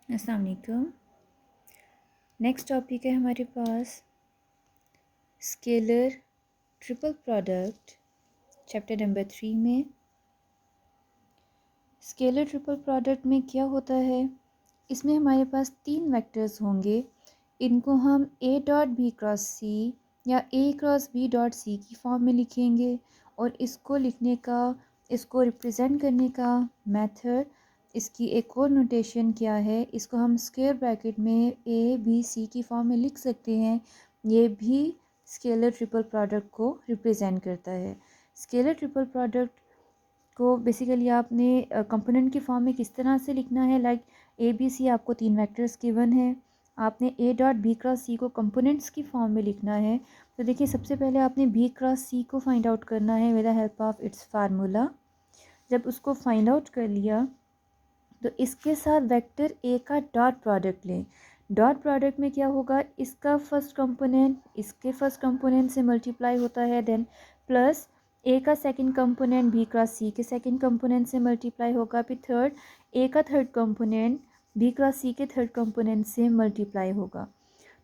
अस्सलाम वालेकुम। Next topic है हमारे पास scalar triple product chapter number 3 में। स्केलर ट्रिपल प्रोडक्ट में क्या होता है, इसमें हमारे पास 3 वेक्टर्स होंगे। इनको हम ए डॉट बी क्रॉस सी या ए क्रॉस बी डॉट सी की फॉर्म में लिखेंगे और इसको लिखने का, इसको रिप्रेजेंट करने का मेथड, इसकी एक और नोटेशन क्या है, इसको हम स्क्वायर ब्रैकेट में ए बी सी की फॉर्म में लिख सकते हैं। ये भी स्केलर ट्रिपल प्रोडक्ट को रिप्रेजेंट करता है। स्केलर ट्रिपल प्रोडक्ट को बेसिकली आपने कंपोनेंट की फॉर्म में किस तरह से लिखना है, लाइक ए बी सी आपको 3 वेक्टर्स गिवन है, आपने ए डॉट बी क्रॉस सी को कंपोनेंट्स की फॉर्म में लिखना है। तो देखिए सबसे पहले आपने बी क्रॉस सी को फाइंड आउट करना है with the help of its formula. जब उसको फाइंड आउट कर लिया तो इसके साथ वेक्टर ए का डॉट प्रोडक्ट लें। डॉट प्रोडक्ट में क्या होगा, इसका फर्स्ट कंपोनेंट इसके फर्स्ट कंपोनेंट से मल्टीप्लाई होता है, देन प्लस ए का सेकंड कंपोनेंट बी क्रॉस सी के सेकंड कंपोनेंट से मल्टीप्लाई होगा, फिर थर्ड ए का थर्ड कंपोनेंट बी क्रॉस सी के थर्ड कंपोनेंट से मल्टीप्लाई होगा।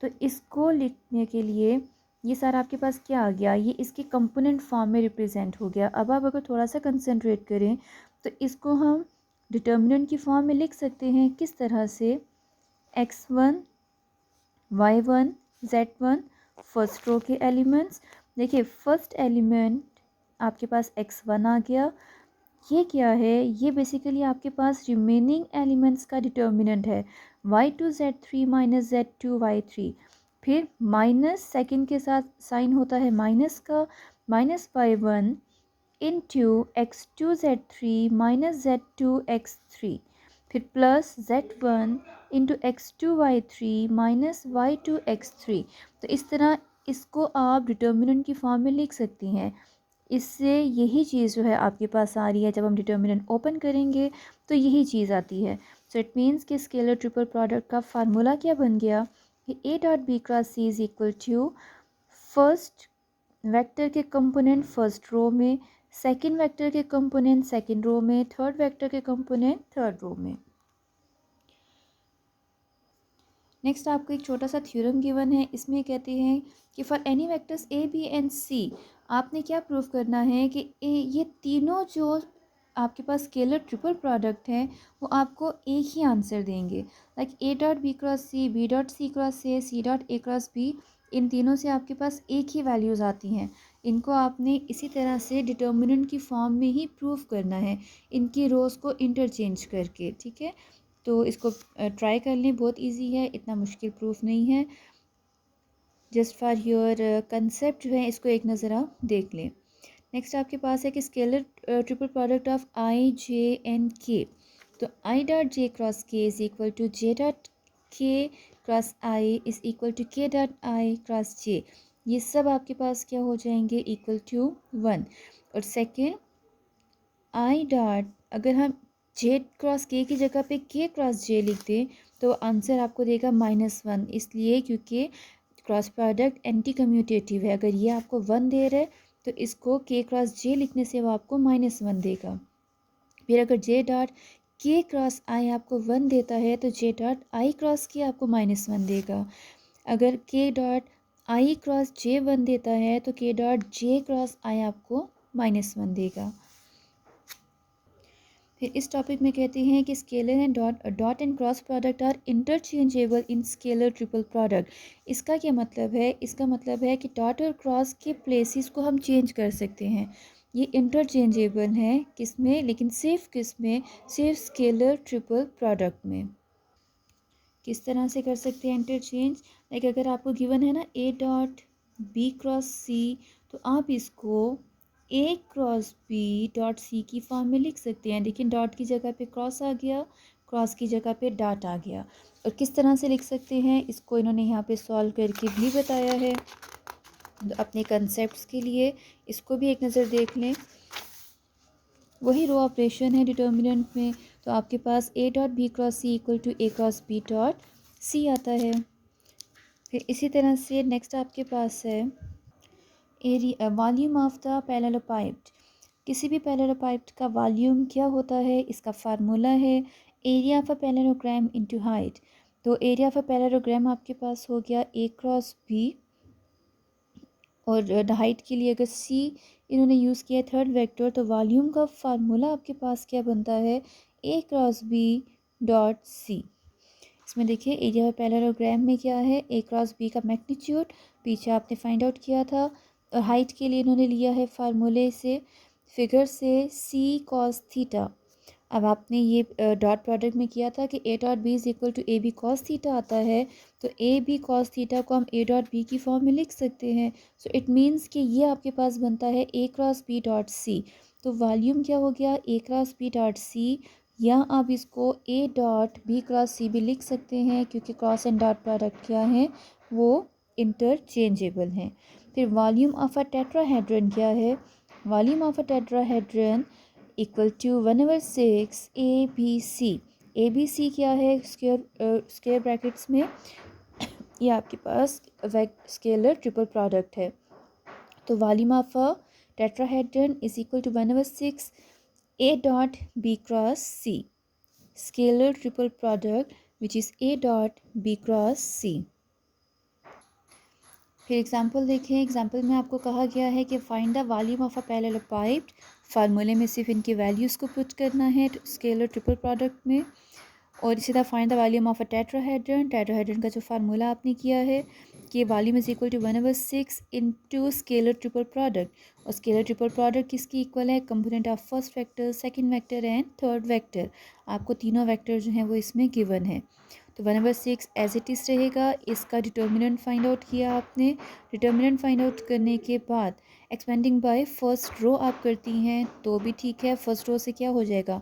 तो इसको लिखने के लिए ये सारा आपके पास क्या आ गया, ये इसके कंपोनेंट फॉर्म में रिप्रेजेंट हो गया। अब आप अगर थोड़ा सा कंसंट्रेट करें तो इसको हम डिटर्मिनेंट की फॉर्म में लिख सकते हैं। किस तरह से, x1 y1 z1 first row के एलिमेंट्स। देखिए फर्स्ट एलिमेंट आपके पास x1 आ गया, ये क्या है, ये बेसिकली आपके पास रिमेनिंग एलिमेंट्स का डिटर्मिनेंट है। y2 z3 minus z2 y3, फिर माइनस सेकंड के साथ साइन होता है माइनस का, minus y1 into x2 z3 minus z2 x3, फिर plus z1 into x2 y3 minus y2 x3। तो इस तरह इसको आप डिटर्मिनेंट की फॉर्म में लिख सकती हैं। इससे यही चीज़ जो है आपके पास आ रही है, जब हम डिटर्मिनेंट ओपन करेंगे तो यही चीज़ आती है। सो इट मीन्स कि स्केलर ट्रिपल प्रोडक्ट का फार्मूला क्या बन गया कि A dot B cross C is equal to first vector के कंपोनेंट फर्स्ट रो में, सेकंड वेक्टर के कंपोनेंट सेकंड रो में, थर्ड वेक्टर के कंपोनेंट थर्ड रो में। नेक्स्ट आपको एक छोटा सा थ्योरम गिवन है, इसमें कहते हैं कि for any vectors a B and c आपने क्या प्रूव करना है कि ये तीनों जो आपके पास स्केलर ट्रिपल प्रोडक्ट है वो आपको एक ही आंसर देंगे। Like a dot B cross c, b dot c cross a, c dot a cross b, इन तीनों से आपके पास एक ही वैल्यूज़ आती हैं। इनको आपने इसी तरह से डिटर्मिनेंट की फॉर्म में ही प्रूव करना है, इनकी रोज़ को इंटरचेंज करके। ठीक है, तो इसको ट्राई कर लें, बहुत इजी है, इतना मुश्किल प्रूफ नहीं है। जस्ट फॉर योर कंसेप्ट जो है इसको एक नज़र आप देख लें। नेक्स्ट आपके पास है कि scalar triple product of i j and k. तो i dot j cross k is equal to j dot k cross i is equal to k dot i cross j. ये सब आपके पास क्या हो जाएंगे, इक्वल टू 1। और second I dot, अगर हम जे क्रॉस के की जगह पे के क्रॉस जे लिख दें तो आंसर आपको देगा -1, इसलिए क्योंकि क्रॉस प्रोडक्ट एंटी कम्यूटेटिव है। अगर ये आपको 1 दे रहा है तो इसको के क्रॉस जे लिखने से वो आपको -1 देगा। फिर अगर जे डॉट के क्रॉस आई आपको 1 देता है तो जे डॉट आई क्रॉस के आपको -1 देगा। अगर के डॉट आई क्रॉस जे 1 देता है तो के डॉट जे क्रॉस आई आपको -1 देगा। फिर इस टॉपिक में कहते हैं कि scalar and dot and cross product are interchangeable in scalar triple product. इसका क्या मतलब है, इसका मतलब है कि डॉट और क्रॉस के प्लेसेस को हम चेंज कर सकते हैं। ये इंटरचेंजेबल हैं किस में, लेकिन सिर्फ किस में, सिर्फ स्केलर ट्रिपल प्रोडक्ट में। किस तरह से कर सकते हैं इंटरचेंज, लाइक अगर आपको गिवन है ना ए डॉट बी क्रॉस सी, तो आप इसको ए क्रॉस बी डॉट सी की फॉर्म में लिख सकते हैं, लेकिन डॉट की जगह पे क्रॉस आ गया, क्रॉस की जगह पे डॉट आ गया। और किस तरह से लिख सकते हैं इसको इन्होंने यहाँ पे सॉल्व करके भी बताया है। तो अपने कंसेप्ट्स के लिए इसको भी एक नज़र देख लें। वही रो ऑपरेशन है डिटर्मिनेंट में, तो आपके पास a dot B cross c equal to a cross b dot c आता है। फिर इसी तरह से नेक्स्ट आपके पास है area volume of the parallelepiped. किसी भी पैरेललोपाइप्ड का वॉल्यूम क्या होता है, इसका फार्मूला है area of a parallelogram into height, तो एरिया ऑफ अ पैरेललोग्राम आपके पास हो गया ए क्रॉस बी, और हाइट के लिए अगर सी इन्होंने यूज़ किया थर्ड वेक्टर, तो वॉल्यूम का फार्मूला आपके पास क्या बनता है, ए क्रॉस बी डॉट सी। इसमें देखिए एरिया ऑफ पैरेललोग्राम में क्या है, ए क्रॉस बी का मैग्नीट्यूड पीछे आपने फाइंड आउट किया था, और हाइट के लिए इन्होंने लिया है फार्मूले से, फिगर से, सी कॉस थीटा। अब आपने ये डॉट प्रोडक्ट में किया था कि A dot B is equal to A B cos theta आता है, तो ए बी कॉस थीटा को हम ए डॉट बी की फॉर्म में लिख सकते हैं। सो इट मीन्स कि ये आपके पास बनता है ए क्रॉस बी डॉट सी। तो वॉल्यूम क्या हो गया, ए क्रॉस बी डॉट सी, या आप इसको ए डॉट बी क्रॉस सी भी लिख सकते हैं, क्योंकि क्रॉस एंड डॉट प्रोडक्ट क्या है, वो इंटरचेंजेबल हैं। फिर वॉल्यूम ऑफ अ टेट्राहेड्रन क्या है, volume of a tetrahedron equal to 1/6 A B C. A B C क्या है, स्क्वायर ब्रैकेट्स में ये आपके पास स्केलर ट्रिपल प्रोडक्ट है। तो volume of a tetrahedron is equal to 1/6 a dot B cross c, scalar triple product which is a dot B cross c. फिर example देखें, example में आपको कहा गया है कि find the volume of a parallelepiped, फार्मूले में सिर्फ इनकी वैल्यूज़ को पुट करना है स्केलर ट्रिपल प्रोडक्ट में। और इसी तरह find the volume of a tetrahedron, tetrahedron का जो फार्मूला आपने किया है कि volume is equal to 1/6 into scalar triple product, और स्केलर ट्रिपल प्रोडक्ट किसकी इक्वल है, component of first vector, second vector and third vector. आपको तीनों वेक्टर जो हैं वो इसमें गिवन है। तो 1/6 एज इट इज़ रहेगा, इसका डिटर्मिनेंट फाइंड आउट किया आपने। डिटर्मिनेंट फाइंड आउट करने के बाद एक्सपेंडिंग बाय फर्स्ट रो आप करती हैं तो भी ठीक है। फर्स्ट रो से क्या हो जाएगा,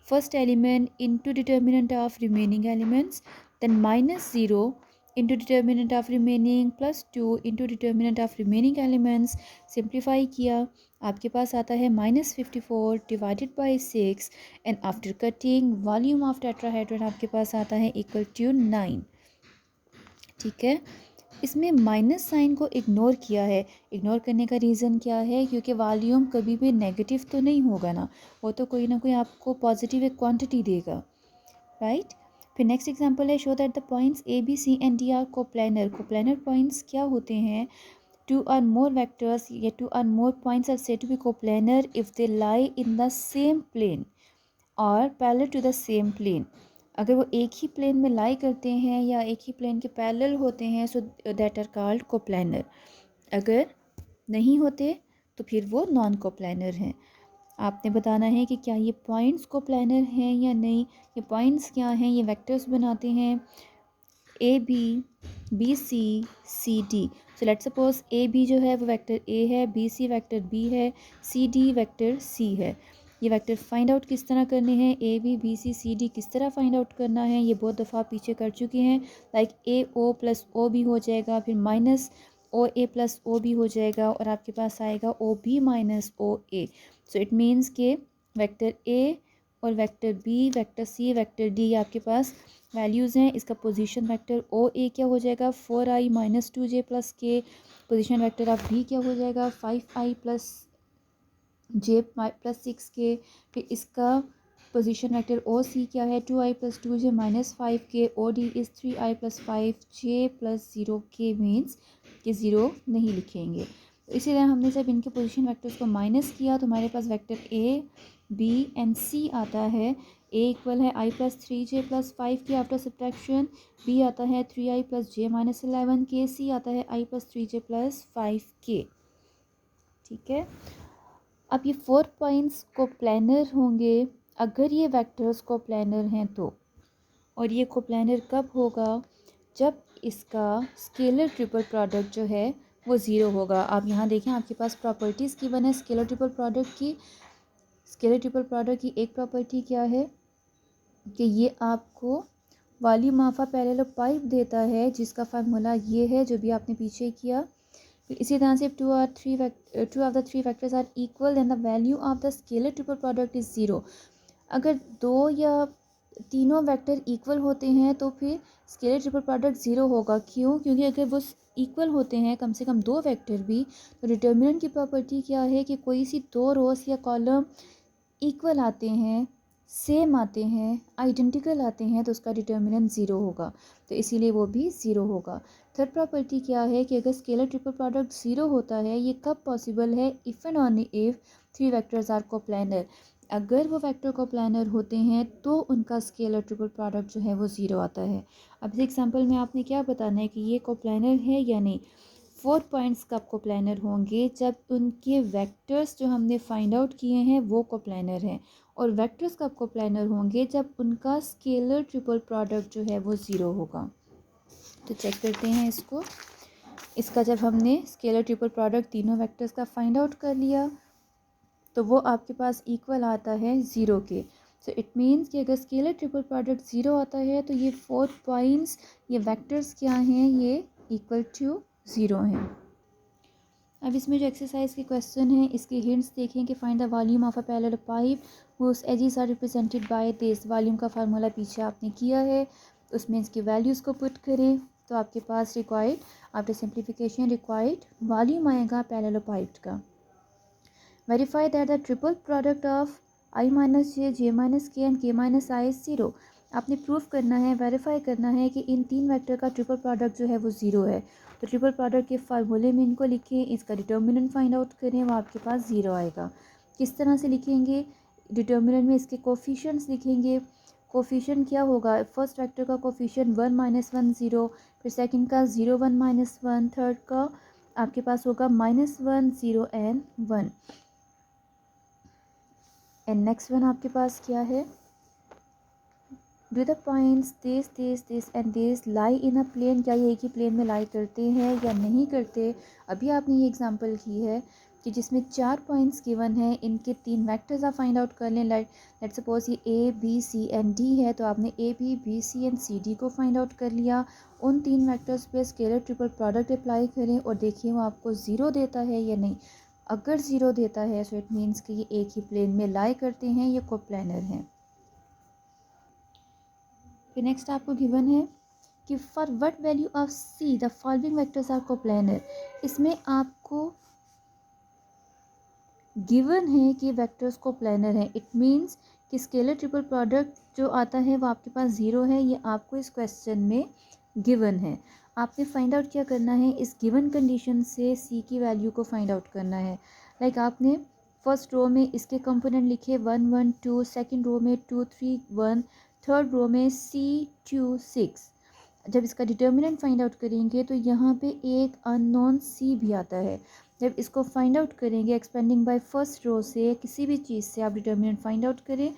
first element into determinant of remaining elements, then -0 into determinant of remaining +2 into determinant of remaining elements. Simplify किया, आपके पास आता है -54 divided by 6, and after cutting volume of tetrahedron आपके पास आता है इक्वल टू 9। ठीक है, इसमें माइनस साइन को इग्नोर किया है। इग्नोर करने का रीज़न क्या है, क्योंकि वॉल्यूम कभी भी नेगेटिव तो नहीं होगा ना, वो तो कोई ना कोई आपको पॉजिटिव एक क्वांटिटी देगा, राइट। फिर नेक्स्ट एग्जांपल है, show that the points A B C and D are coplanar. Coplanar points क्या होते हैं, टू और मोर वेक्टर्स या two or more points are said to be coplanar if they lie in the same plane or parallel to the same plane. अगर वो एक ही plane में लाई करते हैं या एक ही प्लेन के पैरेलल होते हैं, so that are called coplanar. अगर नहीं होते तो फिर वो नॉन कोप्लेनर हैं। आपने बताना है कि क्या ये पॉइंट्स कोप्लेनर हैं या नहीं। ये पॉइंट्स क्या हैं, ये वेक्टर्स बनाते हैं A B C D. So let's suppose A B जो है वो वेक्टर ए है, बी सी वेक्टर बी है, सी डी वेक्टर सी है। ये वेक्टर फाइंड आउट किस तरह करने हैं, A B C C D किस तरह फाइंड आउट करना है, ये बहुत दफ़ा पीछे कर चुके हैं। Like a O plus O भी हो जाएगा, फिर माइनस ओ ए प्लस ओ भी हो जाएगा, और आपके पास आएगा O B minus O A. So it means के वेक्टर ए और vector B, vector C, vector D आपके पास वैल्यूज़ हैं। इसका पोजीशन वेक्टर ओ ए क्या हो जाएगा, 4i - 2j + k। Position vector of B क्या हो जाएगा, 5i + j + 6k। फिर इसका पोजीशन वेक्टर ओ सी क्या है, 2i + 2j - 5k। O D is 3i + 5j + 0k, means कि 0 नहीं लिखेंगे। तो इसी तरह हमने जब इनके पोजीशन वेक्टर्स को माइनस किया तो हमारे पास vector A B and C आता है। ए इक्वल है i + 3j + 5k after subtraction, B आता है 3i + j - 11k, सी आता है i + 3j + 5k। ठीक है, अब ये 4 पॉइंट्स कोप्लेनर होंगे अगर ये वेक्टर्स कोप्लेनर हैं तो। और ये कोप्लेनर कब होगा, जब इसका स्केलर ट्रिपल प्रोडक्ट जो है वो ज़ीरो होगा। आप यहाँ देखें, आपके पास प्रॉपर्टीज़ की बने स्केलर ट्रिपल प्रोडक्ट की। स्केलर ट्रिपल प्रोडक्ट की एक प्रॉपर्टी क्या है कि ये आपको वॉल्यूम ऑफ अ पैरेललोपाइड देता है, जिसका फार्मूला ये है जो भी आपने पीछे किया। फिर इसी तरह से two of the three vectors are equal and the value of the scalar triple product is zero. अगर दो या तीनों वेक्टर इक्वल होते हैं तो फिर स्केलर ट्रिपल प्रोडक्ट ज़ीरो होगा। क्यों, क्योंकि अगर वो इक्वल होते हैं कम से कम दो वेक्टर भी, तो डिटर्मिनेंट की प्रॉपर्टी क्या है कि कोई सी दो रोस या कॉलम इक्वल आते हैं सेम आते हैं, आइडेंटिकल आते हैं, तो उसका डिटर्मिनेंट ज़ीरो होगा, तो इसीलिए वो भी ज़ीरो होगा। थर्ड प्रॉपर्टी क्या है कि अगर स्केलर ट्रिपल प्रोडक्ट ज़ीरो होता है, ये कब पॉसिबल है? If and only if three vectors are coplanar. अगर वो वेक्टर कोप्लानर होते हैं तो उनका स्केलर ट्रिपल प्रोडक्ट जो है वो ज़ीरो आता है। अब इस एग्जांपल में आपने क्या बताना है कि ये कोप्लानर है या नहीं। 4 पॉइंट्स कब कोप्लानर होंगे? जब उनके वेक्टर्स जो हमने फाइंड आउट किए हैं वो कोप्लानर हैं। और वेक्टर्स कब कोप्लानर होंगे? जब उनका स्केलर ट्रिपल प्रोडक्ट जो है वो ज़ीरो होगा। तो चेक करते हैं इसको। इसका जब हमने स्केलर ट्रिपल प्रोडक्ट तीनों वेक्टर्स का फाइंड आउट कर लिया तो वो आपके पास इक्वल आता है ज़ीरो के। सो इट मीन्स कि अगर स्केलर ट्रिपल प्रोडक्ट ज़ीरो आता है तो ये 4 पॉइंट्स, ये वेक्टर्स क्या हैं? ये इक्वल टू ज़ीरो हैं। अब इसमें जो एक्सरसाइज के क्वेश्चन हैं इसके हिंट्स देखें कि find the volume of a parallelepiped whose edges are represented by this. Volume का फार्मूला पीछे आपने किया है, उसमें इसकी वैल्यूज़ को पुट करें तो आपके पास required after simplification required volume आएगा पैरेलल पाइप का। Verify that the triple product of i minus j, j minus k and k minus i is zero. आपने प्रूफ करना है, वेरीफाई करना है कि इन तीन वेक्टर का ट्रिपल प्रोडक्ट जो है वो ज़ीरो है। तो ट्रिपल प्रोडक्ट के फार्मूले में इनको लिखें, इसका डिटर्मिनेंट फाइंड आउट करें, वो आपके पास ज़ीरो आएगा। किस तरह से लिखेंगे? डिटर्मिनेंट में इसके कोफिशिएंट्स लिखेंगे। कोफिशिएंट क्या होगा? फर्स्ट वेक्टर का कोफिशिएंट 1 माइनस 1 ज़ीरो, फिर सेकंड का 0 1 माइनस 1, थर्ड का आपके पास होगा -1 0 एंड 1। एंड नेक्स्ट वन आपके पास क्या है? Do the points this and this lie in a plane. क्या ये एक ही प्लेन में लाई करते हैं या नहीं करते? अभी आपने ये एग्जांपल की है कि जिसमें 4 पॉइंट्स गिवन है, इनके 3 वेक्टर्स आप फाइंड आउट कर लें। लेट सपोज ये A B C and D है, तो आपने A B C and C D को फाइंड आउट कर लिया। उन 3 वेक्टर्स पे स्केलर ट्रिपल प्रोडक्ट अप्लाई करें और देखिए वो आपको ज़ीरो देता है या नहीं। अगर ज़ीरो देता है सो इट मीन्स कि ये एक ही प्लेन में लाई करते हैं, ये कोप्लानर हैं। फिर नेक्स्ट आपको गिवन है कि for what value of C the following vectors are coplanar. इसमें आपको गिवन है कि वेक्टर्स कोप्लानर हैं। इट मीन्स कि स्केलर ट्रिपल प्रोडक्ट जो आता है वो आपके पास ज़ीरो है, ये आपको इस क्वेश्चन में गिवन है। आपने फाइंड आउट क्या करना है? इस गिवन कंडीशन से सी की वैल्यू को फाइंड आउट करना है। लाइक आपने फर्स्ट रो में इसके कंपोनेंट लिखे 1 1 2, सेकंड रो में 2 3 1, थर्ड रो में C 2 6। जब इसका डिटर्मिनेंट फाइंड आउट करेंगे तो यहाँ पे एक अननोन C भी आता है। जब इसको फाइंड आउट करेंगे एक्सपेंडिंग बाय फर्स्ट रो से, किसी भी चीज़ से आप डिटर्मिनेंट फाइंड आउट करें,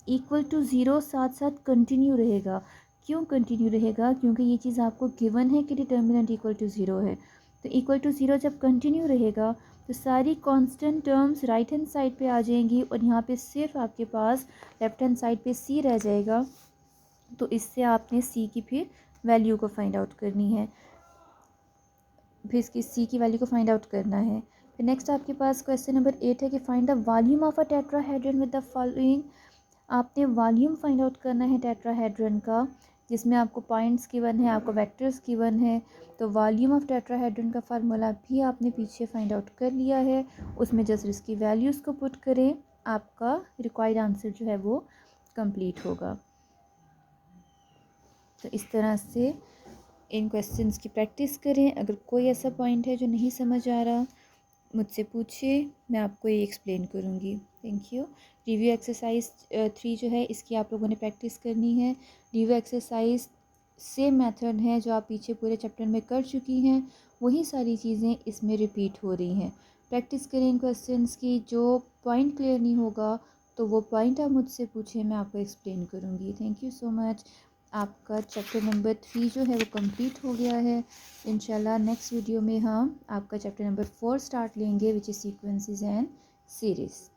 इक्वल टू ज़ीरो साथ साथ कंटिन्यू रहेगा। क्यों कंटिन्यू रहेगा? क्योंकि ये चीज़ आपको गिवन है कि डिटर्मिनेंट इक्वल टू ज़ीरो है। तो इक्वल टू ज़ीरो जब कंटिन्यू रहेगा तो सारी constant terms right hand side पे आ जाएंगी और यहाँ पे सिर्फ आपके पास लेफ्ट हैंड साइड पे C रह जाएगा। तो इससे आपने C की फिर वैल्यू को फाइंड आउट करनी है, फिर इसकी C की वैल्यू को फाइंड आउट करना है। फिर नेक्स्ट आपके पास क्वेश्चन नंबर 8 है कि find the volume of a tetrahedron with the following. आपने वॉल्यूम फाइंड आउट करना है टेट्राहेड्रन का, जिसमें आपको पॉइंट्स गिवन है, आपको वेक्टर्स गिवन है। तो वॉल्यूम ऑफ टेट्राहेड्रन का फार्मूला भी आपने पीछे फाइंड आउट कर लिया है, उसमें जस्ट इसकी वैल्यूज़ को पुट करें, आपका रिक्वायर्ड आंसर जो है वो कंप्लीट होगा। तो इस तरह से इन क्वेश्चंस की प्रैक्टिस करें। अगर कोई ऐसा पॉइंट है जो नहीं समझ आ रहा मुझसे पूछिए, मैं आपको ये एक्सप्लेन करूँगी। Thank you. रिव्यू एक्सरसाइज 3 जो है इसकी आप लोगों ने प्रैक्टिस करनी है। रिव्यू एक्सरसाइज सेम मेथड है जो आप पीछे पूरे चैप्टर में कर चुकी हैं, वही सारी चीज़ें इसमें रिपीट हो रही हैं। प्रैक्टिस करें इन क्वेश्चंस की। जो पॉइंट क्लियर नहीं होगा तो वो पॉइंट आप मुझसे पूछें, मैं आपको एक्सप्लेन करूँगी। Thank you so much. आपका चैप्टर नंबर 3 जो है वो कंप्लीट हो गया है। इंशाल्लाह नेक्स्ट वीडियो में हम आपका चैप्टर नंबर 4 स्टार्ट लेंगे, which is sequences and series.